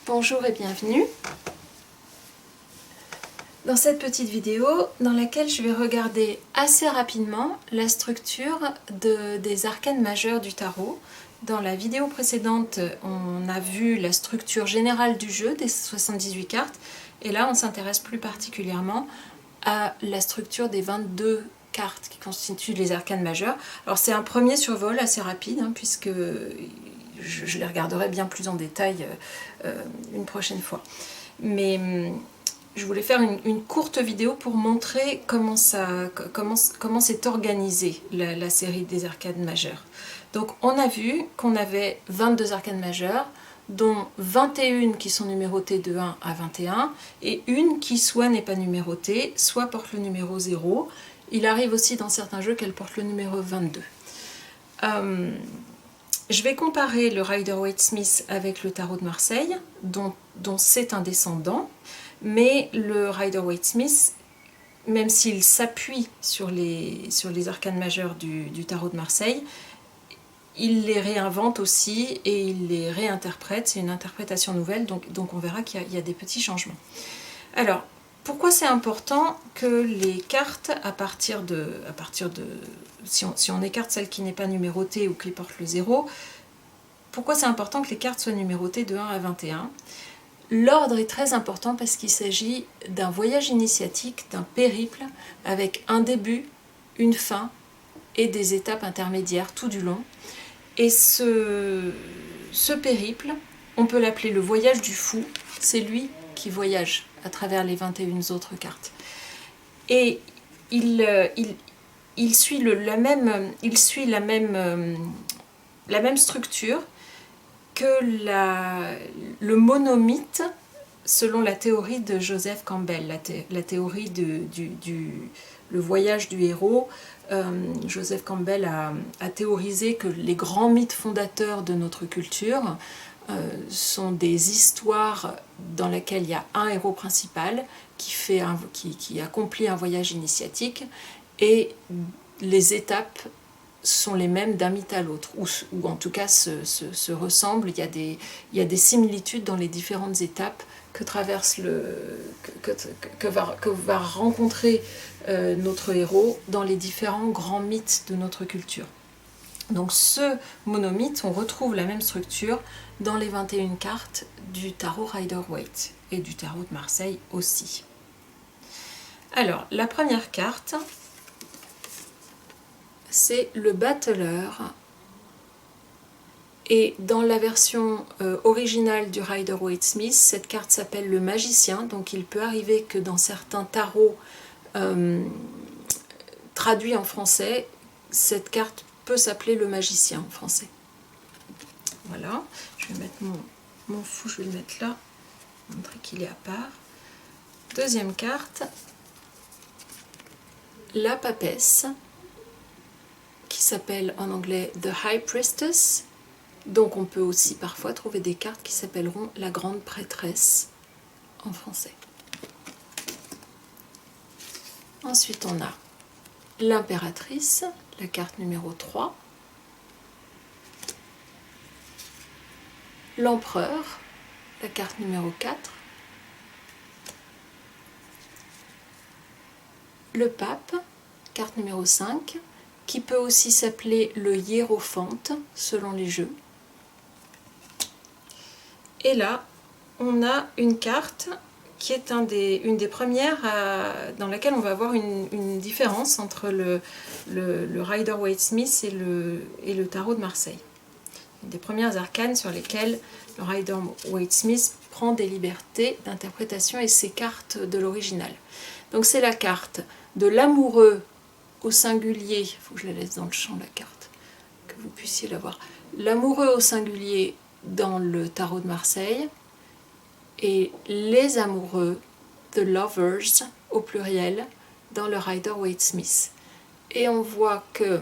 Bonjour et bienvenue dans cette petite vidéo dans laquelle je vais regarder assez rapidement la structure des arcanes majeures du tarot. Dans la vidéo précédente, on a vu la structure générale du jeu des 78 cartes et là on s'intéresse plus particulièrement à la structure des 22 cartes qui constituent les arcanes majeures. Alors c'est un premier survol assez rapide puisque je les regarderai bien plus en détail une prochaine fois. Mais je voulais faire une courte vidéo pour montrer comment s'est organisée la série des arcanes majeures. Donc on a vu qu'on avait 22 arcanes majeures, dont 21 qui sont numérotées de 1 à 21, et une qui soit n'est pas numérotée, soit porte le numéro 0. Il arrive aussi dans certains jeux qu'elle porte le numéro 22. Je vais comparer le Rider-Waite-Smith avec le tarot de Marseille, dont c'est un descendant, mais le Rider-Waite-Smith, même s'il s'appuie sur les arcanes majeures du tarot de Marseille, il les réinvente aussi et il les réinterprète. C'est une interprétation nouvelle, donc on verra qu'il y a des petits changements. Alors, pourquoi c'est important que les cartes, à partir de si on écarte celle qui n'est pas numérotée ou qui porte le 0, pourquoi c'est important que les cartes soient numérotées de 1 à 21? L'ordre est très important parce qu'il s'agit d'un voyage initiatique, d'un périple, avec un début, une fin et des étapes intermédiaires tout du long. Et ce périple, on peut l'appeler le voyage du fou, c'est lui qui voyage à travers les 21 autres cartes. Et il suit la même structure que le monomythe selon la théorie de Joseph Campbell, la théorie le voyage du héros. Joseph Campbell a théorisé que les grands mythes fondateurs de notre culture sont des histoires dans lesquelles il y a un héros principal qui accomplit un voyage initiatique et les étapes sont les mêmes d'un mythe à l'autre, ou en tout cas se ressemblent. Il y a des similitudes dans les différentes étapes que va rencontrer notre héros dans les différents grands mythes de notre culture. Donc ce monomythe, on retrouve la même structure dans les 21 cartes du tarot Rider-Waite et du tarot de Marseille aussi. Alors, la première carte, c'est le battleur. Et dans la version originale du Rider-Waite-Smith, cette carte s'appelle le magicien. Donc il peut arriver que dans certains tarots traduits en français, cette carte peut s'appeler le magicien en français. Voilà, je vais mettre mon fou, je vais le mettre là, montrer qu'il est à part. Deuxième carte, la papesse, qui s'appelle en anglais The High Priestess. Donc on peut aussi parfois trouver des cartes qui s'appelleront la grande prêtresse en français. Ensuite on a l'impératrice, la carte numéro 3. L'empereur, la carte numéro 4. Le pape, carte numéro 5, qui peut aussi s'appeler le hiérophante selon les jeux. Et là, on a une carte qui est une des premières dans laquelle on va avoir une différence entre le Rider-Waite-Smith et le tarot de Marseille. Une des premières arcanes sur lesquelles le Rider-Waite-Smith prend des libertés d'interprétation et s'écarte de l'original. Donc c'est la carte de l'amoureux au singulier, il faut que je la laisse dans le champ la carte, que vous puissiez la voir. L'amoureux au singulier dans le tarot de Marseille et les amoureux, the lovers au pluriel, dans le Rider-Waite-Smith. Et on voit que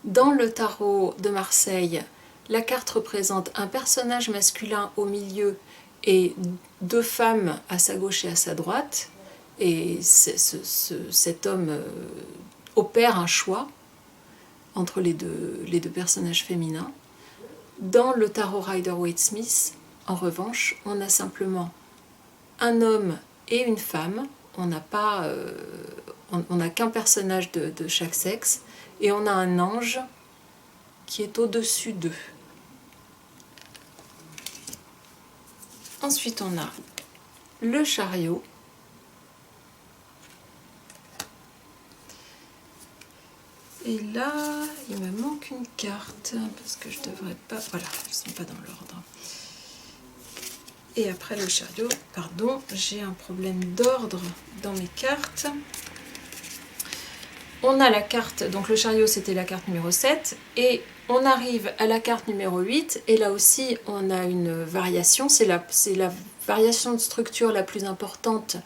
dans le tarot de Marseille, la carte représente un personnage masculin au milieu et deux femmes à sa gauche et à sa droite. Et cet homme opère un choix entre les deux personnages féminins. Dans le tarot Rider-Waite-Smith, en revanche, on a simplement un homme et une femme. On n'a pas, on n'a qu'un personnage de chaque sexe, et on a un ange qui est au-dessus d'eux. Ensuite, on a le chariot. Et là, il me manque une carte, parce que je devrais pas... Voilà, elles ne sont pas dans l'ordre. Et après le chariot, pardon, j'ai un problème d'ordre dans mes cartes. On a la carte, donc le chariot c'était la carte numéro 7, et on arrive à la carte numéro 8, et là aussi on a une variation, c'est la variation de structure la plus importante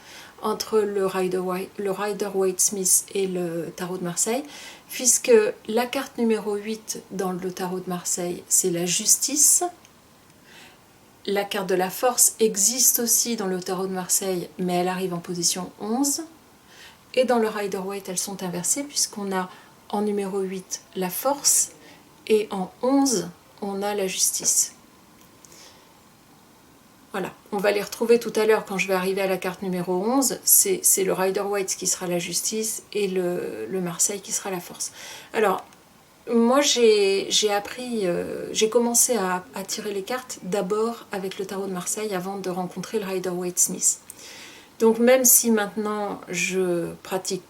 entre le Rider-Waite-Smith et le tarot de Marseille, puisque la carte numéro 8 dans le tarot de Marseille, c'est la justice. La carte de la force existe aussi dans le tarot de Marseille, mais elle arrive en position 11. Et dans le Rider-Waite, elles sont inversées, puisqu'on a en numéro 8 la force, et en 11, on a la justice. Voilà, on va les retrouver tout à l'heure quand je vais arriver à la carte numéro 11. C'est le Rider-Waite qui sera la justice et le Marseille qui sera la force. Alors, moi j'ai appris, j'ai commencé à tirer les cartes d'abord avec le tarot de Marseille avant de rencontrer le Rider-Waite-Smith. Donc même si maintenant je pratique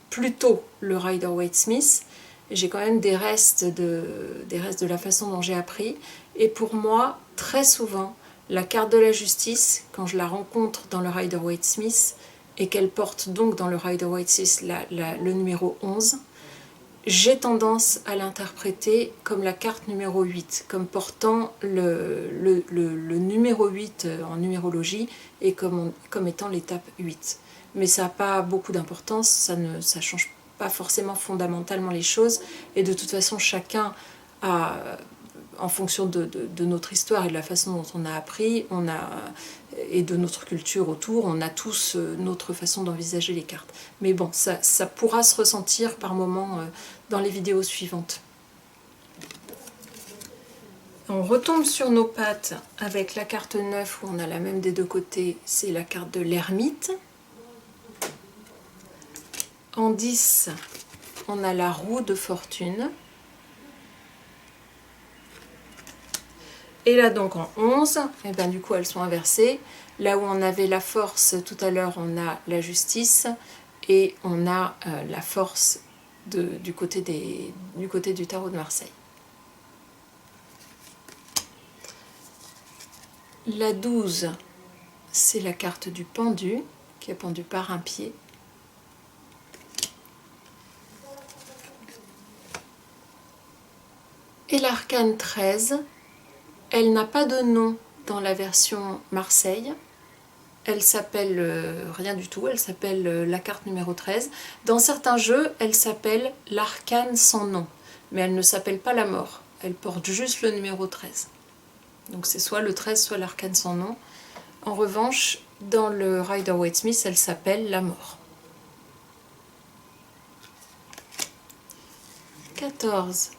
plutôt le Rider-Waite-Smith, j'ai quand même des restes de la façon dont j'ai appris. Et pour moi, très souvent, la carte de la justice, quand je la rencontre dans le Rider-Waite-Smith, et qu'elle porte donc dans le Rider-Waite-Smith le numéro 11, j'ai tendance à l'interpréter comme la carte numéro 8, comme portant le numéro 8 en numérologie et comme étant l'étape 8. Mais ça n'a pas beaucoup d'importance, ça ne change pas forcément fondamentalement les choses, et de toute façon chacun a, en fonction de notre histoire et de la façon dont on a appris, et de notre culture autour, on a tous notre façon d'envisager les cartes. Mais bon, ça pourra se ressentir par moments dans les vidéos suivantes. On retombe sur nos pattes avec la carte 9 où on a la même des deux côtés, c'est la carte de l'ermite. En 10, on a la roue de fortune. Et là donc en 11, et ben du coup elles sont inversées. Là où on avait la force tout à l'heure, on a la justice, et on a la force du côté du tarot de Marseille. La 12, c'est la carte du pendu, qui est pendu par un pied. Et l'arcane 13, elle n'a pas de nom dans la version Marseille. Elle s'appelle rien du tout, elle s'appelle la carte numéro 13. Dans certains jeux, elle s'appelle l'arcane sans nom, mais elle ne s'appelle pas la mort. Elle porte juste le numéro 13. Donc c'est soit le 13, soit l'arcane sans nom. En revanche, dans le Rider-Waite-Smith, elle s'appelle la mort. 14,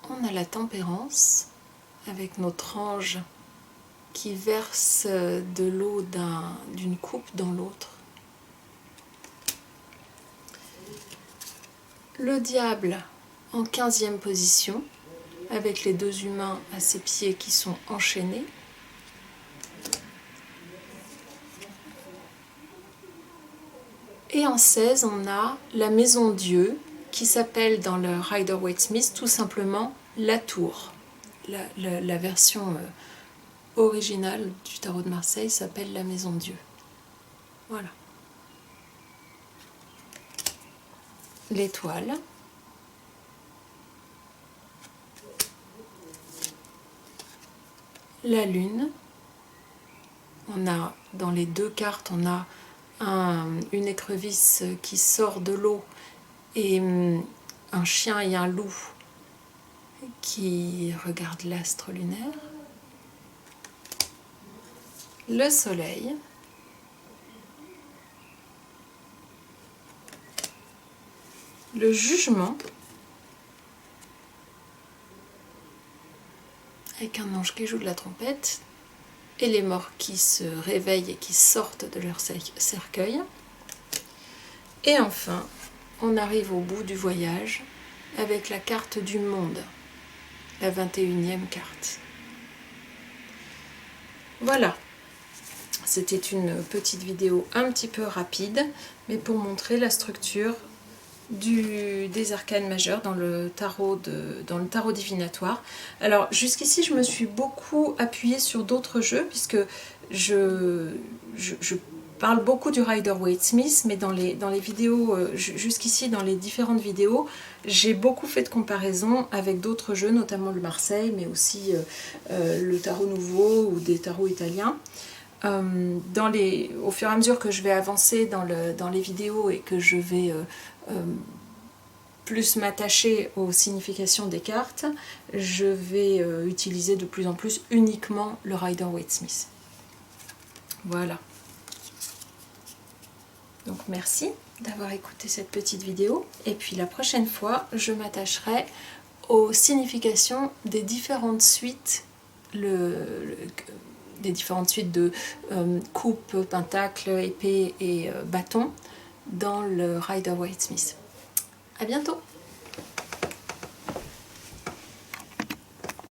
on a la tempérance, avec notre ange qui verse de l'eau d'une coupe dans l'autre. Le diable en 15e position, avec les deux humains à ses pieds qui sont enchaînés. Et en 16, on a la maison Dieu, qui s'appelle dans le Rider-Waite-Smith tout simplement la tour. La version originale du tarot de Marseille s'appelle la maison Dieu. Voilà. L'étoile. La lune. On a, dans les deux cartes, on a une écrevisse qui sort de l'eau et un chien et un loup qui regardent l'astre lunaire. Le soleil. Le jugement. Avec un ange qui joue de la trompette. et les morts qui se réveillent et qui sortent de leur cercueil. Et enfin, on arrive au bout du voyage avec la carte du monde, la 21e carte. Voilà, c'était une petite vidéo un petit peu rapide, mais pour montrer la structure des arcanes majeures dans le tarot divinatoire. Alors jusqu'ici je me suis beaucoup appuyée sur d'autres jeux puisque je parle beaucoup du Rider-Waite-Smith, mais dans les vidéos, jusqu'ici dans les différentes vidéos, j'ai beaucoup fait de comparaisons avec d'autres jeux, notamment le Marseille, mais aussi le tarot nouveau ou des tarots italiens. Au fur et à mesure que je vais avancer dans les vidéos et que je vais plus m'attacher aux significations des cartes, je vais utiliser de plus en plus uniquement le Rider-Waite-Smith. Voilà. Donc merci d'avoir écouté cette petite vidéo, et puis la prochaine fois je m'attacherai aux significations des différentes suites des différentes suites de coupe, pentacle, épée et bâton dans le Rider-Waite-Smith. À bientôt!